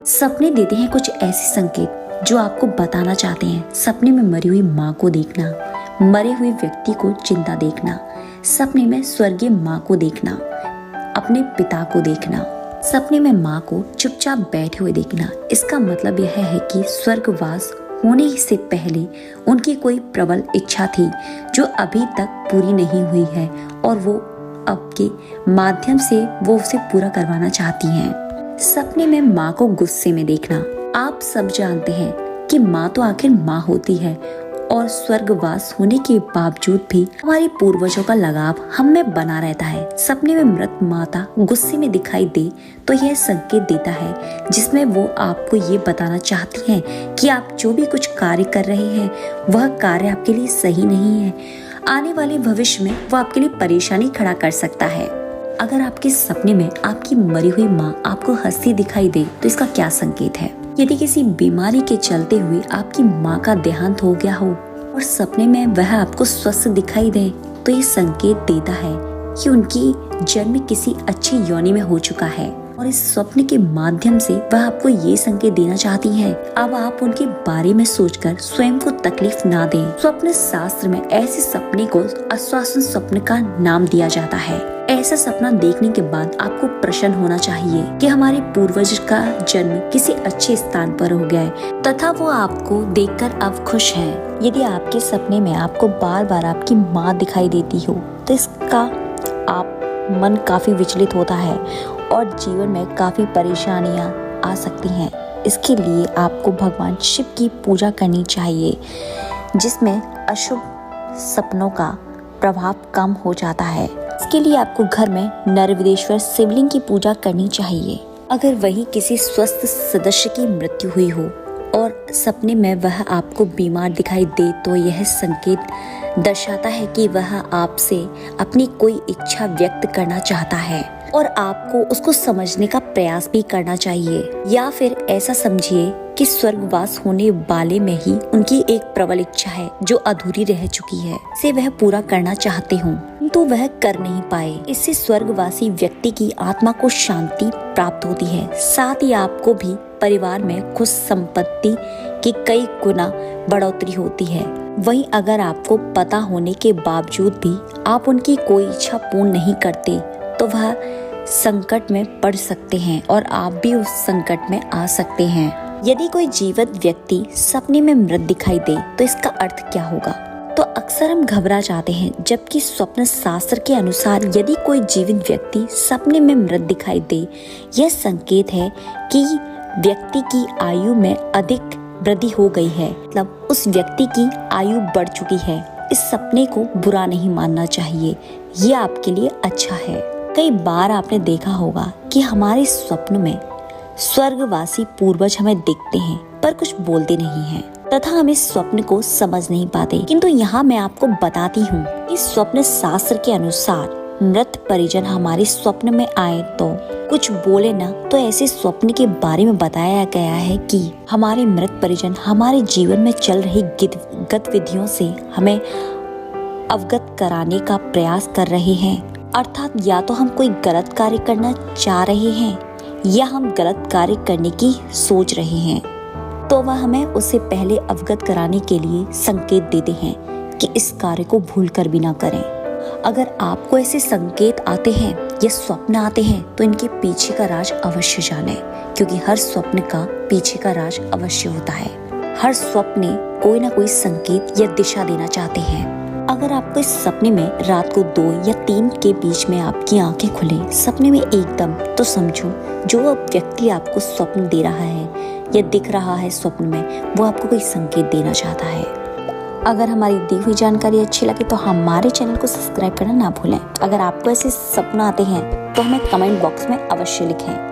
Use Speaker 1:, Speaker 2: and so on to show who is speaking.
Speaker 1: सपने देते हैं कुछ ऐसे संकेत जो आपको बताना चाहते हैं। सपने में मरी हुई माँ को देखना, मरे हुए व्यक्ति को जिंदा देखना, सपने में स्वर्गीय माँ को देखना, अपने पिता को देखना, सपने में माँ को चुपचाप बैठे हुए देखना। इसका मतलब यह है कि स्वर्गवास होने से पहले उनकी कोई प्रबल इच्छा थी जो अभी तक पूरी नहीं हुई है और वो आपके माध्यम से वो उसे पूरा करवाना चाहती हैं। सपने में माँ को गुस्से में देखना। आप सब जानते हैं कि माँ तो आखिर माँ होती है और स्वर्गवास होने के बावजूद भी हमारे पूर्वजों का लगाव हम में बना रहता है। सपने में मृत माता गुस्से में दिखाई दे तो यह संकेत देता है जिसमें वो आपको ये बताना चाहती हैं कि आप जो भी कुछ कार्य कर रहे हैं वह कार्य आपके लिए सही नहीं है। आने वाले भविष्य में वो आपके लिए परेशानी खड़ा कर सकता है। अगर आपके सपने में आपकी मरी हुई माँ आपको हंसती दिखाई दे तो इसका क्या संकेत है? यदि किसी बीमारी के चलते हुए आपकी माँ का देहांत हो गया हो और सपने में वह आपको स्वस्थ दिखाई दे तो ये संकेत देता है कि उनकी जन्म किसी अच्छी योनि में हो चुका है और इस स्वप्न के माध्यम से वह आपको ये संकेत देना चाहती हैं। अब आप उनके बारे में सोचकर स्वयं को तकलीफ ना दें। स्वप्न शास्त्र में ऐसे सपने को आश्वासन स्वप्न का नाम दिया जाता है। ऐसा सपना देखने के बाद आपको प्रसन्न होना चाहिए कि हमारे पूर्वज का जन्म किसी अच्छे स्थान पर हो गया है तथा वो आपको देखकर अब खुश है। यदि आपके सपने में आपको बार बार आपकी माँ दिखाई देती हो तो इसका आप मन काफी विचलित होता है और जीवन में काफी परेशानियां आ सकती हैं। इसके लिए आपको भगवान शिव की पूजा करनी चाहिए जिसमें अशुभ सपनों का प्रभाव कम हो जाता है। इसके लिए आपको घर में नरविदेश्वर शिवलिंग की पूजा करनी चाहिए। अगर वही किसी स्वस्थ सदस्य की मृत्यु हुई हो और सपने में वह आपको बीमार दिखाई दे तो यह संकेत दर्शाता है कि वह आपसे अपनी कोई इच्छा व्यक्त करना चाहता है और आपको उसको समझने का प्रयास भी करना चाहिए। या फिर ऐसा समझिए कि स्वर्गवास होने वाले में ही उनकी एक प्रबल इच्छा है जो अधूरी रह चुकी है, से वह पूरा करना चाहते हों तो वह कर नहीं पाए। इससे स्वर्गवासी व्यक्ति की आत्मा को शांति प्राप्त होती है। साथ ही आपको भी परिवार में खुश संपत्ति की कई गुना बढ़ोतरी होती है। वहीं अगर आपको पता होने के बावजूद भी आप उनकी कोई इच्छा पूर्ण नहीं करते तो वह संकट में पड़ सकते हैं और आप भी उस संकट में आ सकते हैं। यदि कोई जीवित व्यक्ति सपने में मृत दिखाई दे तो इसका अर्थ क्या होगा? तो अक्सर हम घबरा जाते हैं, जबकि स्वप्न शास्त्र के अनुसार यदि कोई जीवित व्यक्ति सपने में मृत दिखाई दे यह संकेत है कि व्यक्ति की आयु में अधिक वृद्धि हो गई है, मतलब उस व्यक्ति की आयु बढ़ चुकी है। इस सपने को बुरा नहीं मानना चाहिए, ये आपके लिए अच्छा है। कई बार आपने देखा होगा कि हमारे स्वप्न में स्वर्गवासी पूर्वज हमें दिखते हैं पर कुछ बोलते नहीं हैं तथा हम इस स्वप्न को समझ नहीं पाते। किंतु यहाँ मैं आपको बताती हूँ कि स्वप्न शास्त्र के अनुसार मृत परिजन हमारे स्वप्न में आए तो कुछ बोले ना तो ऐसे स्वप्न के बारे में बताया गया है कि हमारे मृत परिजन हमारे जीवन में चल रही गतिविधियों से हमें अवगत कराने का प्रयास कर रहे हैं। अर्थात या तो हम कोई गलत कार्य करना चाह रहे हैं या हम गलत कार्य करने की सोच रहे हैं तो वह हमें उससे पहले अवगत कराने के लिए संकेत देते हैं कि इस कार्य को भूल कर भी ना करें। अगर आपको ऐसे संकेत आते हैं या स्वप्न आते हैं तो इनके पीछे का राज अवश्य जानें, क्योंकि हर स्वप्न का पीछे का राज अवश्य होता है। हर स्वप्न कोई ना कोई संकेत या दिशा देना चाहते हैं। अगर आपको इस सपने में रात को 2 या 3 के बीच में आपकी आंखें खुले सपने में एकदम, तो समझो जो व्यक्ति आपको स्वप्न दे रहा है या दिख रहा है स्वप्न में वो आपको कोई संकेत देना चाहता है। अगर हमारी दी हुई जानकारी अच्छी लगे तो हमारे चैनल को सब्सक्राइब करना ना भूलें। अगर आपको ऐसे सपने आते हैं तो हमें कमेंट बॉक्स में अवश्य लिखें।